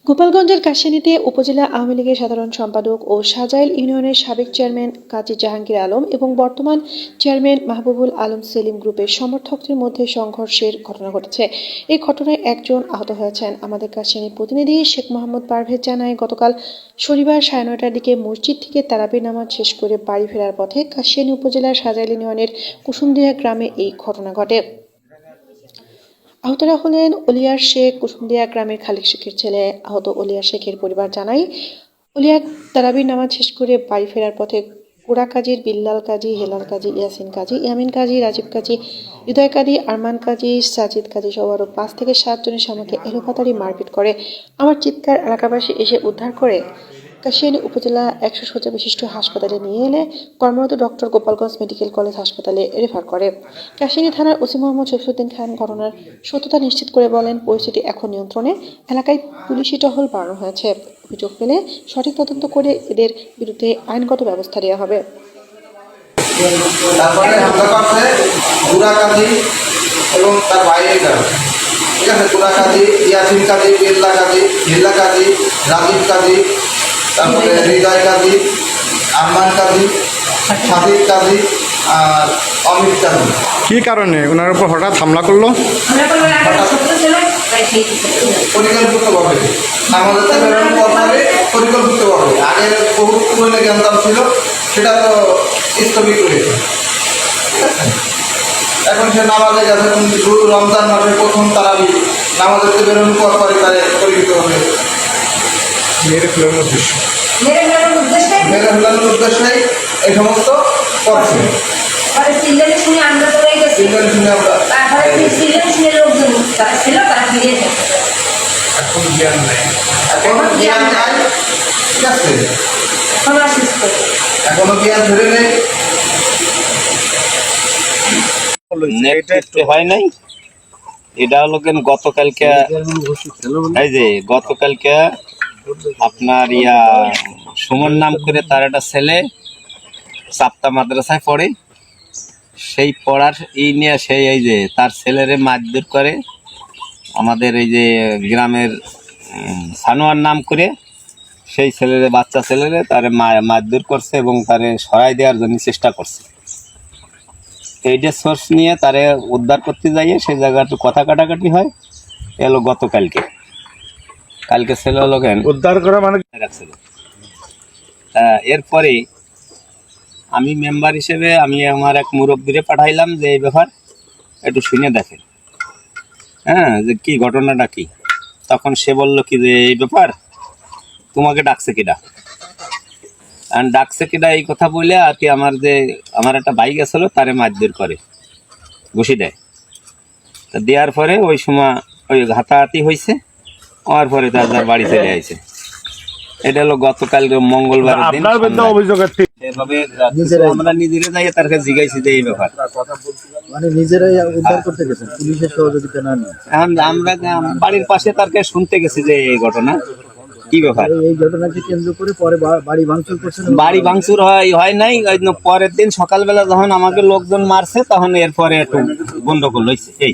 গোপালগঞ্জের কাশিয়ানীতে উপজেলা আওয়ামী লীগের সাধারণ সম্পাদক ও সাজাইল ইউনিয়নের সাবেক চেয়ারম্যান কাজী জাহাঙ্গীর আলম এবং বর্তমান চেয়ারম্যান মাহবুবুল আলম সেলিম গ্রুপের সমর্থকদের মধ্যে সংঘর্ষের ঘটনা ঘটেছে। এই ঘটনায় একজন আহত হয়েছেন। আমাদের কাশিয়ানীর প্রতিনিধি শেখ মোহাম্মদ পারভেজ জানায়, গতকাল শনিবার 9:30টার দিকে মসজিদ থেকে তারাবির নামাজ শেষ করে বাড়ি ফেরার পথে কাশিয়ানী উপজেলার সাজাইল ইউনিয়নের কুসুমদিয়া গ্রামে এই ঘটনা ঘটে। আহতরা হলেন ওলিয়ার শেখ, কুসুমদিয়া গ্রামের খালেক শেখের ছেলে। আহত ওলিয়ার শেখের পরিবার জানায়, ওলিয়া তারাবির নামাজ শেষ করে বাড়ি ফেরার পথে কুড়া কাজীর বিল্লাল কাজী, হেলাল কাজী, ইয়াসিন কাজী, ইয়ামিন কাজী, রাজীব কাজী, হৃদয় কাজী, আরমান কাজী, সাজিদ কাজী সহ আরও 5 থেকে 7 জনের সামনে এলোপাতাড়ি মারপিট করে। আমার চিৎকার এলাকাবাসী এসে উদ্ধার করে কাশিয়ানী উপজেলা 100 শয্যা বিশিষ্ট হাসপাতালে নিয়ে এলে কর্মরত ডক্টর গোপালগঞ্জ মেডিকেল কলেজ হাসপাতালে রেফার করে। কাশিয়ানী থানার ওসি মোহাম্মদ শফিউদ্দিন খান ঘটনার সত্যতা নিশ্চিত করে বলেন, পরিস্থিতি এখন নিয়ন্ত্রণে, এলাকায় পুলিশি টহল বাড়ানো হয়েছে। অভিযোগ পেলে সঠিক তদন্ত করে এদের বিরুদ্ধে আইনগত ব্যবস্থা নেওয়া হবে। তারপরে হামলা করছে গুড়া কাজী এবং তার বাইরের কাজী, ঠিক আছে। গুড়া কাজী, ইয়াসিন কাজী, বিল্লা কাজী, হিল্লা কাজী, রাজীব কাজী, তারপরে হৃদয় কাজী, আরমান কাজী, সাজিদ কাজী আর অমিত কাজী। কি কারণে ওনার উপর হঠাৎ হামলা করলো? পরিকল্পিতভাবে আমাদের পরিকল্পিতভাবে আগের বহু পুরনো জ্ঞানদাম ছিল, সেটা তো স্থগিত হয়েছে, ঠিক আছে। এখন সে নামাজে গেছে, রমজান মাসে প্রথম তারাবি নামাজের বেরোনোর পর পরিকল্পিতভাবে মেরে ফেলানোর উদ্দেশ্যে এই সমস্ত করছে। আমরা এখন জ্ঞান নেই, ঠিক আছে। এখনো জ্ঞান ধরে নেই, হয় নাই। এটা হলো কেন গতকালকে, এই যে গতকালকে আপনার সুমন নাম করে তার একটা ছেলে সাপ্তা মাদ্রাসায় পড়ে, সেই পড়ার নিয়ে সেই এই যে তার ছেলেরে মারধর করে আমাদের এই যে গ্রামের সানোয়ার নাম করে সেই ছেলেরে, বাচ্চা ছেলেরে তারে মারধর করছে এবং তারে সহায় দেওয়ার জন্য চেষ্টা করছে। এইটা সোর্স নিয়ে তারে উদ্ধার করতে যাইয়ে সেই জায়গাটা কথা কাটাকাটি হয়। এলো গতকালকে, কালকে ছেলে হলো কেন উদ্ধার করা মানে রাখছিল। এরপরে আমি মেম্বার হিসেবে আমি আমার এক মুরব্বীরে পাঠাইলাম যে এই ব্যাপার একটু শুনে দেখেন, হ্যাঁ, যে কি ঘটনাটা কি। তখন সে বলল কি যে এই ব্যাপার, তোমাকে ডাকছে কিডা, ডাকছে কিডা এই কথা বলে আর কি আমার একটা বাইক আসলো তারে মারধর করে ঘুষি দেয়। তা দেওয়ার পরে ওই সময় ওই হাতাহাতি হয়েছে, হওয়ার পরে তার বাড়ি চলে আসে। এটা হলো গতকাল মঙ্গলবার দিন। এভাবে আমরা নিজেরা যাই তার কাছে জিজ্ঞাসি যে এই ব্যাপার, মানে নিজেরাই উদ্ধার করতে গেছেন, পুলিশের সহযোগিতা না নিয়ে। এখন আমরা বাড়ির পাশে তার কাছে শুনতে গেছি যে এই ঘটনা কি ব্যাপার। এই ঘটনাকে কেন্দ্র করে পরে বাড়ি ভাঙচুর করছেন? বাড়ি ভাঙচুর হয় নাই, পরের দিন সকালবেলা যখন আমাকে লোকজন মারছে তখন এরপরে একটু গন্ডগোল হয়েছে। এই